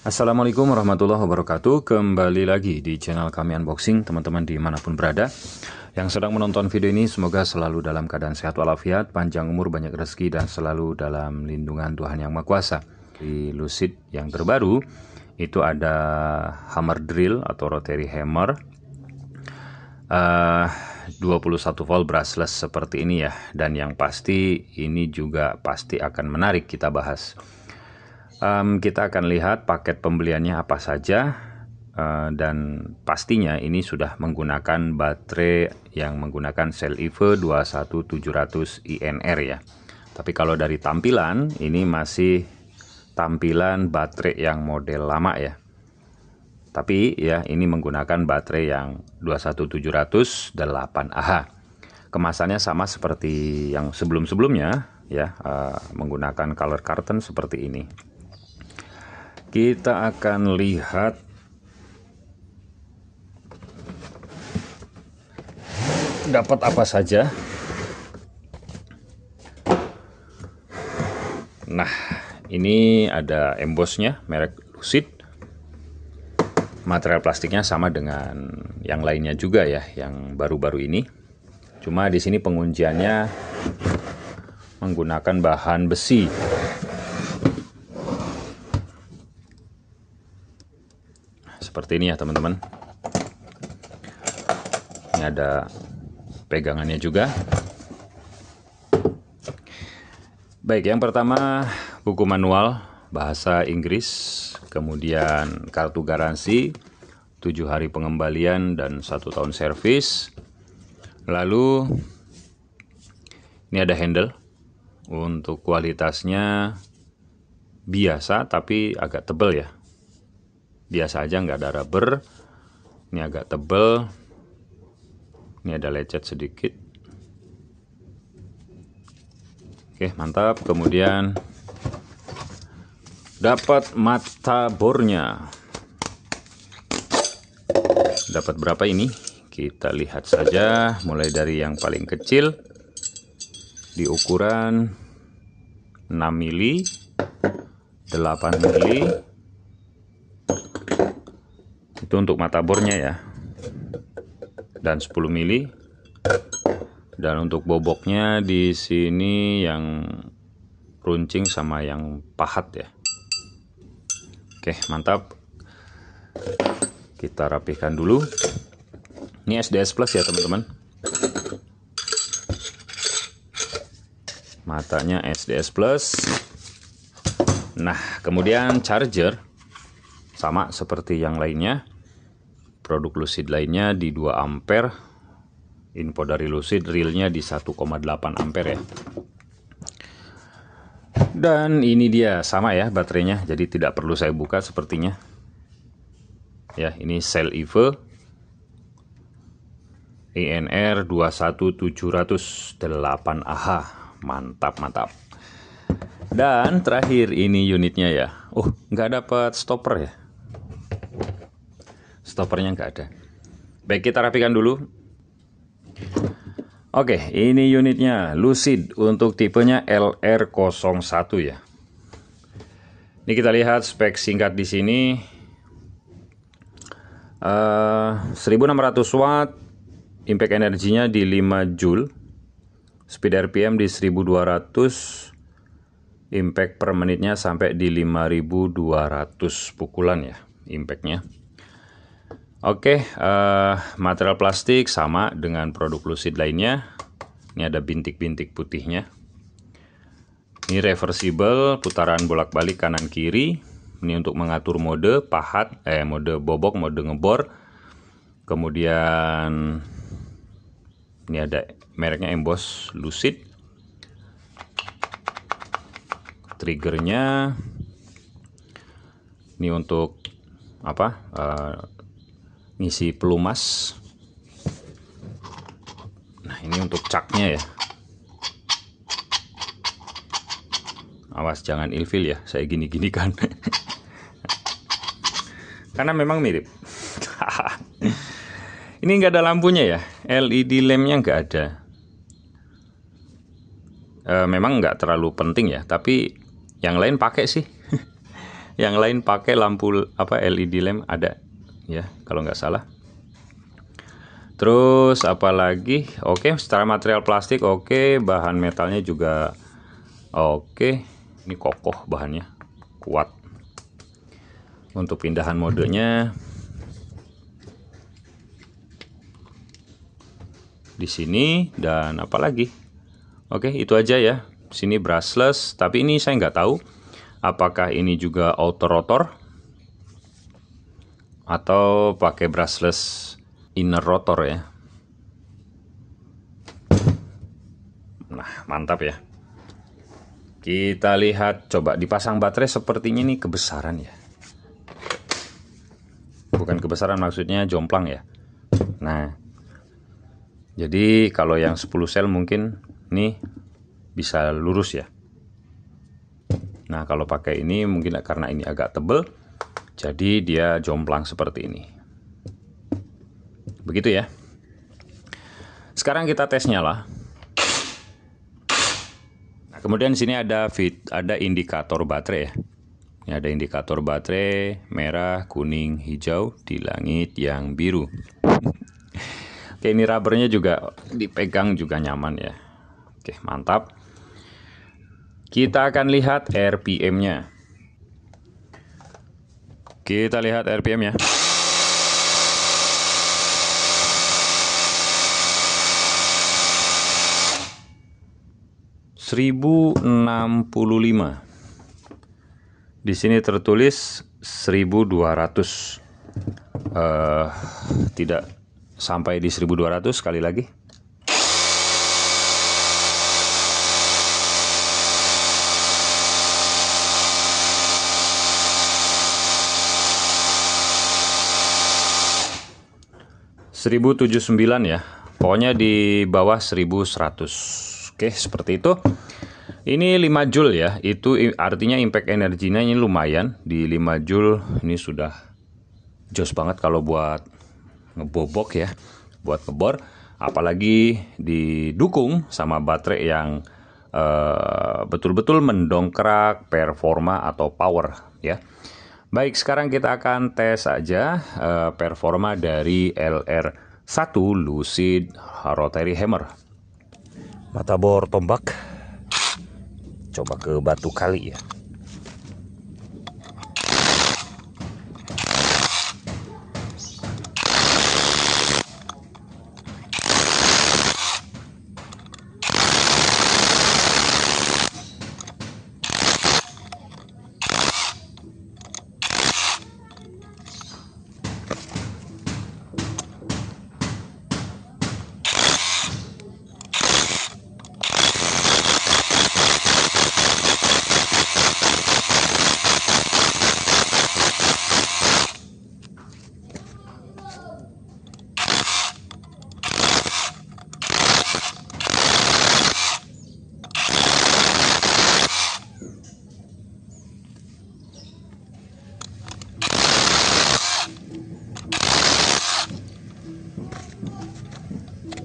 Assalamualaikum warahmatullahi wabarakatuh. Kembali lagi di channel kami unboxing. Teman-teman dimanapun berada yang sedang menonton video ini, semoga selalu dalam keadaan sehat walafiat, panjang umur, banyak rezeki, dan selalu dalam lindungan Tuhan Yang Maha Kuasa. Di Lucid yang terbaru itu ada hammer drill atau rotary hammer 21 volt brushless seperti ini ya. Dan yang pasti ini juga pasti akan menarik kita bahas. Kita akan lihat paket pembeliannya apa saja, dan pastinya ini sudah menggunakan baterai yang menggunakan sel EVE 21700 INR ya. Tapi kalau dari tampilan ini masih tampilan baterai yang model lama ya. Tapi ya ini menggunakan baterai yang 21700 8Ah. Kemasannya sama seperti yang sebelum-sebelumnya ya, menggunakan color carton seperti ini. Kita akan lihat dapat apa saja. Nah, ini ada embossnya merek Lucid. Material plastiknya sama dengan yang lainnya juga ya, yang baru-baru ini. Cuma di sini pengunciannya menggunakan bahan besi. Seperti ini ya teman-teman. Ini ada pegangannya juga. Baik, yang pertama buku manual bahasa Inggris, kemudian kartu garansi 7 hari pengembalian dan 1 tahun servis. Lalu ini ada handle. Untuk kualitasnya biasa tapi agak tebal ya. Biasa aja, nggak ada rubber. Ini agak tebal. Ini ada lecet sedikit. Oke, mantap. Kemudian dapat mata bornya. Dapat berapa ini? Kita lihat saja. Mulai dari yang paling kecil di ukuran 6 mili, 8 mili. Itu untuk mata bornya ya, dan 10 mili. Dan untuk boboknya di sini yang runcing sama yang pahat ya. Oke, mantap. Kita rapihkan dulu. Ini SDS Plus ya teman-teman. Matanya SDS Plus. Nah, kemudian charger sama seperti yang lainnya. Produk Lucid lainnya di 2 ampere. Info dari Lucid realnya di 1,8 ampere ya. Dan ini dia sama ya baterainya, jadi tidak perlu saya buka sepertinya. Ya, ini sel EVE INR 21700 8Ah. Mantap, mantap. Dan terakhir ini unitnya ya. Oh, nggak dapat stopper ya. Stoppernya nggak ada. Baik, kita rapikan dulu. Oke, ini unitnya Lucid untuk tipenya LR01 ya. Ini kita lihat spek singkat di sini. 1600 watt, impact energinya di 5 joule, speed RPM di 1200, impact per menitnya sampai di 5200 pukulan ya impactnya. Oke, material plastik sama dengan produk Lucid lainnya. Ini ada bintik-bintik putihnya. Ini reversible, putaran bolak-balik kanan kiri. Ini untuk mengatur mode pahat, mode bobok, mode ngebor. Kemudian ini ada mereknya emboss Lucid. Triggernya ini untuk apa? Ngisi pelumas. Nah, ini untuk caknya ya. Awas jangan ilfil ya, saya gini-ginikan. Karena memang mirip. Ini nggak ada lampunya ya, LED lampnya nggak ada. Memang nggak terlalu penting ya, tapi yang lain pakai sih. Yang lain pakai lampu LED lamp ada ya kalau nggak salah. Terus apalagi? Oke, secara material plastik oke, bahan metalnya juga oke. Ini kokoh bahannya, kuat. Untuk pindahan modenya di sini dan apalagi? Oke, itu aja ya. Sini brushless, tapi ini saya nggak tahu apakah ini juga auto rotor atau pakai brushless inner rotor ya. Nah, mantap ya. Kita lihat, coba dipasang baterai sepertinya ini kebesaran ya. Bukan kebesaran, maksudnya jomplang ya. Nah, jadi kalau yang 10 sel mungkin nih bisa lurus ya. Nah, kalau pakai ini mungkin karena ini agak tebel, jadi dia jomplang seperti ini. Begitu ya. Sekarang kita tes nyala. Nah, kemudian di sini ada indikator baterai ya. Ini ada indikator baterai merah, kuning, hijau di langit yang biru. Oke, ini rubbernya juga dipegang juga nyaman ya. Oke, mantap. Kita akan lihat RPM-nya. Kita lihat RPM-nya. (1065). Di sini tertulis 1200. Tidak sampai di 1200, sekali lagi. (1079) ya. Pokoknya di bawah 1100. Oke, seperti itu. Ini 5 joule ya. Itu artinya impact energinya ini lumayan. Di 5 joule ini sudah jos banget kalau buat ngebobok ya, buat ngebor. Apalagi didukung sama baterai yang betul-betul mendongkrak performa atau power ya. Baik, sekarang kita akan tes aja performa dari LR1 Lucid Rotary Hammer. Mata bor tombak. Coba ke batu kali ya.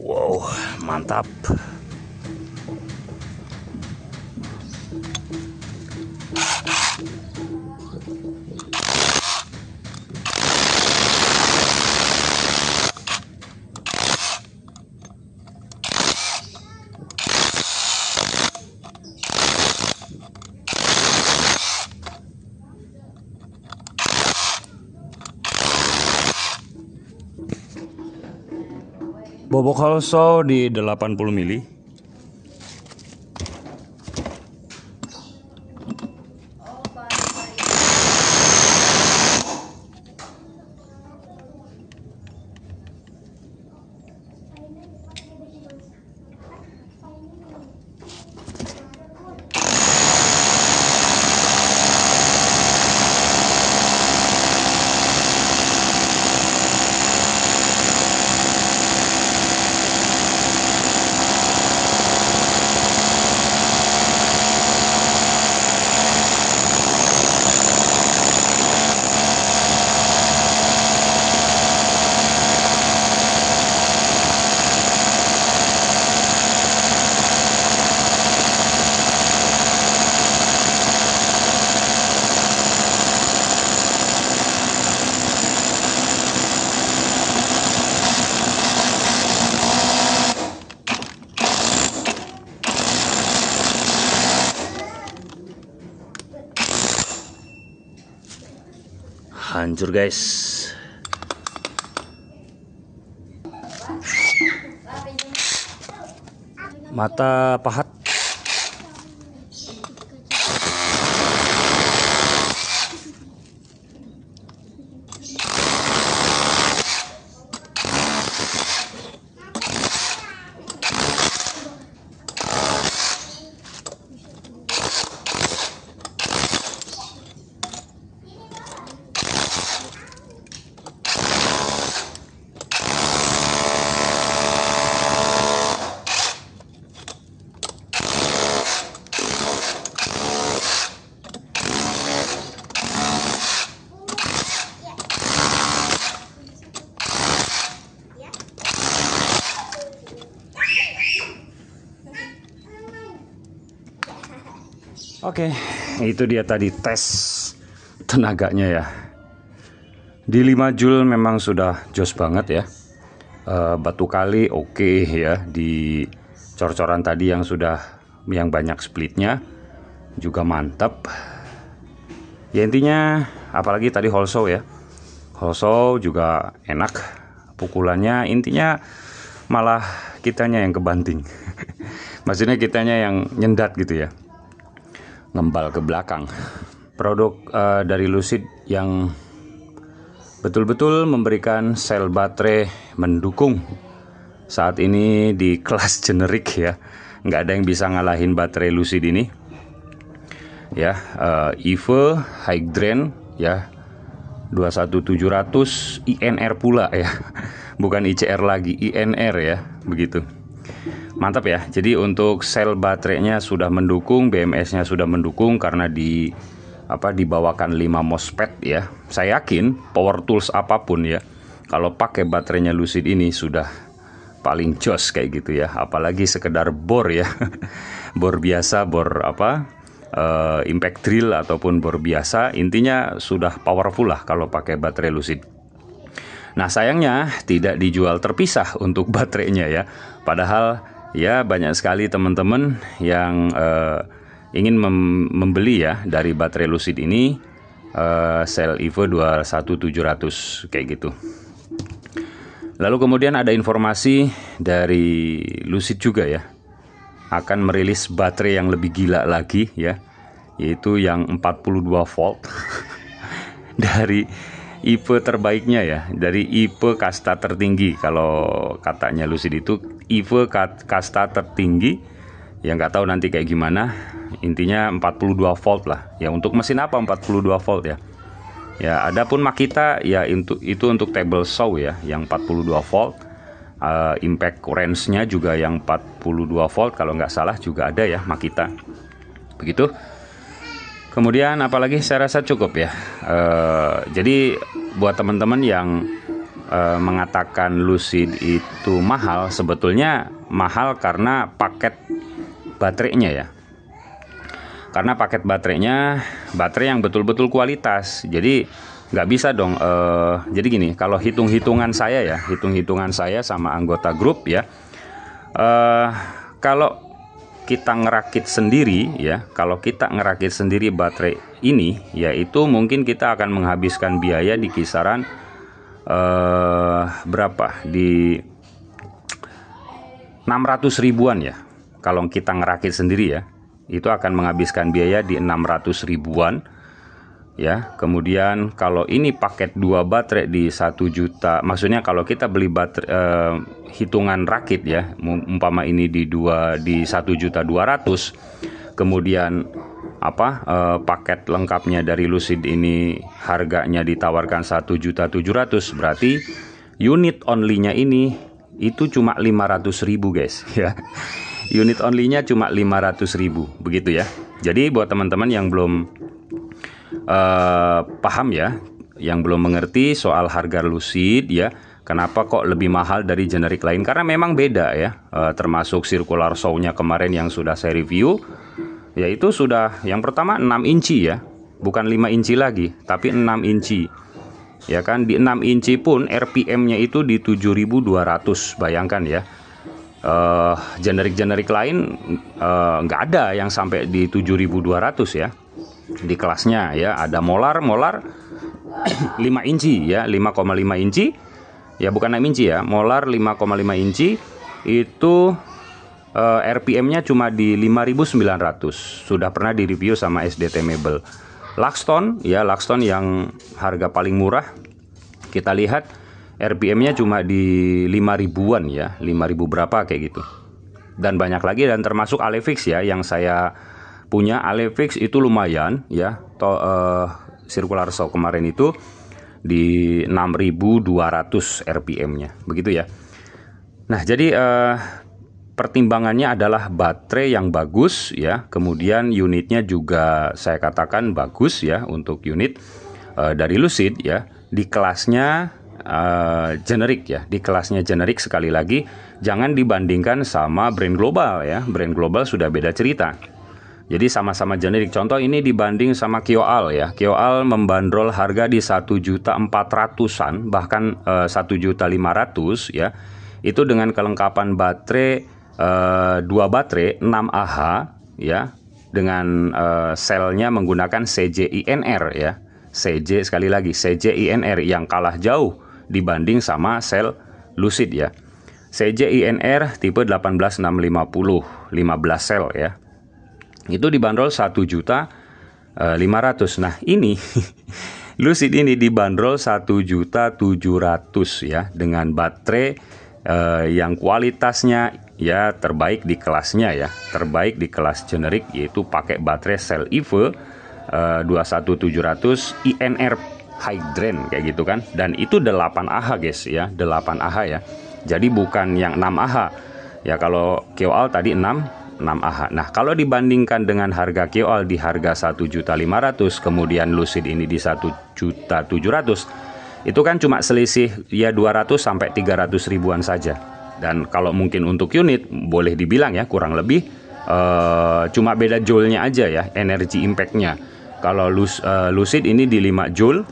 Wow, mantap. Bobok holso di 80 mili. hancur guys. Mata pahat. Oke, itu dia tadi tes tenaganya ya. Di 5 Joule memang sudah jos banget ya. Batu kali oke ya. Di cor-coran tadi yang banyak splitnya juga mantap. Ya intinya apalagi tadi holsow ya. Holsow juga enak pukulannya, intinya malah kitanya yang kebanting. Maksudnya kitanya yang nyendat gitu ya. Ngembal ke belakang. Produk dari Lucid yang betul-betul memberikan sel baterai mendukung saat ini di kelas generik ya. Nggak ada yang bisa ngalahin baterai Lucid ini ya. EVE High Drain ya, 21700 INR pula ya. Bukan ICR lagi, INR ya, begitu. Mantap ya. Jadi untuk sel baterainya sudah mendukung, BMS-nya sudah mendukung karena dibawakan 5 MOSFET ya. Saya yakin power tools apapun ya, kalau pakai baterainya Lucid ini sudah paling jos kayak gitu ya. Apalagi sekedar bor ya. Bor biasa, bor impact drill ataupun bor biasa, intinya sudah powerful lah kalau pakai baterai Lucid. Nah sayangnya tidak dijual terpisah untuk baterainya ya. Padahal ya banyak sekali teman-teman yang ingin membeli ya dari baterai Lucid ini, sel EVE 21700 kayak gitu. Lalu kemudian ada informasi dari Lucid juga ya, akan merilis baterai yang lebih gila lagi ya, yaitu yang 42 volt dari EVE terbaiknya ya, dari EVE kasta tertinggi. Kalau katanya Lucid itu EVE kasta tertinggi, ya nggak tahu nanti kayak gimana. Intinya 42 volt lah ya. Untuk mesin apa 42 volt ya. Ya adapun Makita ya itu untuk table saw ya, yang 42 volt. Impact range-nya juga yang 42 volt kalau nggak salah juga ada ya Makita. Begitu. Kemudian apalagi saya rasa cukup ya. Jadi buat teman-teman yang mengatakan Lucid itu mahal, sebetulnya mahal karena paket baterainya ya. Karena paket baterainya baterai yang betul-betul kualitas. Jadi nggak bisa dong. Jadi gini, kalau hitung-hitungan saya sama anggota grup ya. Kalau kita ngerakit sendiri ya, kalau kita ngerakit sendiri baterai ini, yaitu mungkin kita akan menghabiskan biaya di kisaran berapa, di 600 ribuan ya. Kalau kita ngerakit sendiri ya, itu akan menghabiskan biaya di 600 ribuan ya. Kemudian kalau ini paket 2 baterai di 1 juta, maksudnya kalau kita beli baterai hitungan rakit ya, umpama ini di 1.200.000, kemudian paket lengkapnya dari Lucid ini harganya ditawarkan 1.700.000, berarti unit only-nya ini itu cuma 500.000 guys ya. Unit only-nya cuma 500.000 begitu ya. Jadi buat teman-teman yang belum paham ya, yang belum mengerti soal harga Lucid ya, kenapa kok lebih mahal dari generik lain, karena memang beda ya. Termasuk circular saw-nya kemarin yang sudah saya review, yaitu sudah yang pertama 6 inci ya, bukan 5 inci lagi tapi 6 inci ya kan. Di 6 inci pun RPM-nya itu di 7.200, bayangkan ya. Generik-generik lain nggak ada yang sampai di 7.200 ya di kelasnya ya. Ada molar 5 inci ya, 5,5 inci. Ya bukan 6 inci ya, molar 5,5 inci itu RPM-nya cuma di 5.900. Sudah pernah direview sama SDT Mebel. Luxton ya, Luxton yang harga paling murah, kita lihat RPM-nya cuma di 5.000-an ya, 5.000 berapa kayak gitu. Dan banyak lagi, dan termasuk Alefix ya, yang saya punya Alefix itu lumayan ya. Circular shock kemarin itu di 6.200 RPM-nya, begitu ya. Nah, jadi pertimbangannya adalah baterai yang bagus ya, kemudian unitnya juga saya katakan bagus ya untuk unit dari Lucid ya, di kelasnya generik ya, di kelasnya generik. Sekali lagi jangan dibandingkan sama brand global ya, brand global sudah beda cerita. Jadi sama-sama generik. Contoh ini dibanding sama Kyoal ya. Kyoal membandrol harga di 1.400-an, bahkan 1.500.000 ya. Itu dengan kelengkapan baterai 2 baterai 6 Ah ya, dengan selnya menggunakan CJ-INR ya. CJ, sekali lagi CJ-INR, yang kalah jauh dibanding sama sel Lucid ya. CJ-INR tipe 18650 15 sel ya. Itu dibanderol 1.500.000. Nah, ini Lucid ini dibanderol 1.700.000 ya, dengan baterai yang kualitasnya ya terbaik di kelasnya ya, terbaik di kelas generik, yaitu pakai baterai sel EVE 21700 INR Hydran kayak gitu kan. Dan itu 8 Ah guys ya, 8 Ah ya. Jadi bukan yang 6 Ah. Ya kalau Kyoal tadi 6 Ah. Nah, kalau dibandingkan dengan harga Kyoal di harga 1.500.000, kemudian Lucid ini di 1.700.000, itu kan cuma selisih ya 200 sampai 300 ribuan saja. Dan kalau mungkin untuk unit boleh dibilang ya kurang lebih cuma beda joule-nya aja ya, energy impact-nya. Kalau Lucid ini di 5 joule,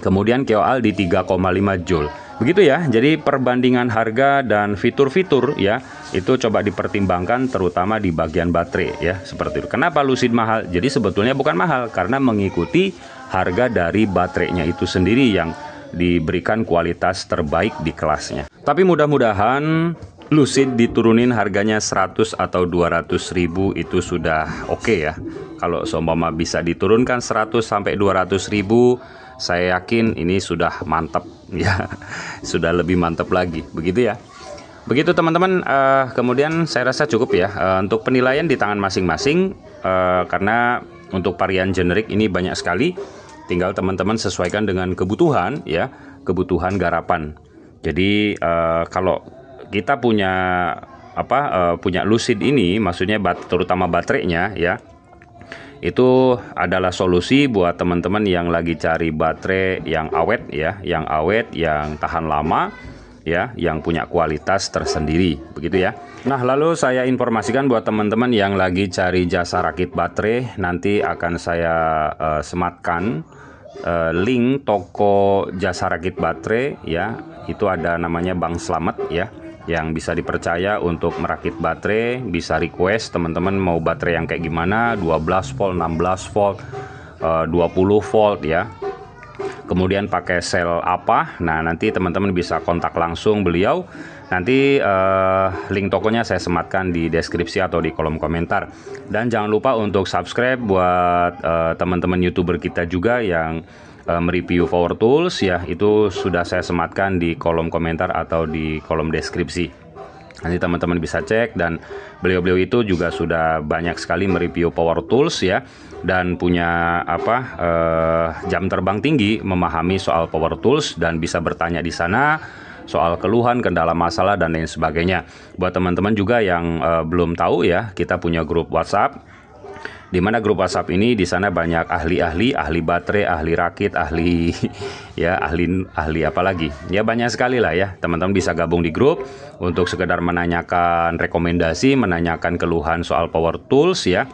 kemudian Kyoal di 3,5 joule. Begitu ya. Jadi perbandingan harga dan fitur-fitur ya, itu coba dipertimbangkan terutama di bagian baterai ya, seperti itu. Kenapa Lucid mahal? Jadi sebetulnya bukan mahal, karena mengikuti harga dari baterainya itu sendiri yang diberikan kualitas terbaik di kelasnya. Tapi mudah-mudahan Lucid diturunin harganya 100 atau 200 ribu itu sudah oke ya. Kalau seumpama bisa diturunkan 100 sampai 200 ribu, saya yakin ini sudah mantap ya, sudah lebih mantap lagi, begitu ya. Begitu teman-teman, kemudian saya rasa cukup ya untuk penilaian di tangan masing-masing, karena untuk varian generik ini banyak sekali, tinggal teman-teman sesuaikan dengan kebutuhan ya, kebutuhan garapan. Jadi kalau kita punya punya Lucid ini, maksudnya terutama baterainya ya, itu adalah solusi buat teman-teman yang lagi cari baterai yang awet ya, yang awet, yang tahan lama ya, yang punya kualitas tersendiri, begitu ya. Nah, lalu saya informasikan buat teman-teman yang lagi cari jasa rakit baterai, nanti akan saya sematkan link toko jasa rakit baterai ya. Itu ada namanya Bang Slamet ya, yang bisa dipercaya untuk merakit baterai. Bisa request teman-teman mau baterai yang kayak gimana, 12 volt, 16 volt, 20 volt ya, kemudian pakai sel apa. Nah, nanti teman-teman bisa kontak langsung beliau. Nanti link tokonya saya sematkan di deskripsi atau di kolom komentar. Dan jangan lupa untuk subscribe buat teman-teman YouTuber kita juga yang mereview power tools ya, itu sudah saya sematkan di kolom komentar atau di kolom deskripsi. Nanti teman-teman bisa cek, dan beliau-beliau itu juga sudah banyak sekali mereview power tools ya, dan punya jam terbang tinggi memahami soal power tools, dan bisa bertanya di sana soal keluhan, kendala, masalah, dan lain sebagainya. Buat teman-teman juga yang belum tahu ya, kita punya grup WhatsApp, di mana grup WhatsApp ini di sana banyak ahli-ahli, ahli baterai, ahli rakit, ahli ya, ahli apa lagi? Ya banyak sekali lah ya. Teman-teman bisa gabung di grup untuk sekedar menanyakan rekomendasi, menanyakan keluhan soal power tools ya.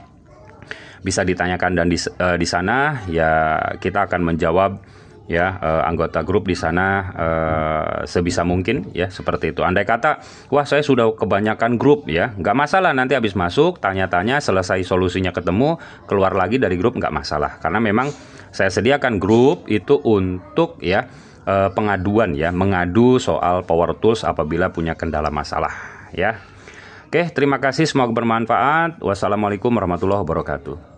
Bisa ditanyakan, dan di sana ya kita akan menjawab ya, anggota grup di sana sebisa mungkin ya, seperti itu. Andai kata wah saya sudah kebanyakan grup ya, nggak masalah, nanti habis masuk tanya-tanya, selesai solusinya ketemu, keluar lagi dari grup, nggak masalah, karena memang Saya sediakan grup itu untuk ya pengaduan ya, mengadu soal power tools apabila punya kendala masalah ya. Oke, terima kasih, semoga bermanfaat. Wassalamualaikum warahmatullahi wabarakatuh.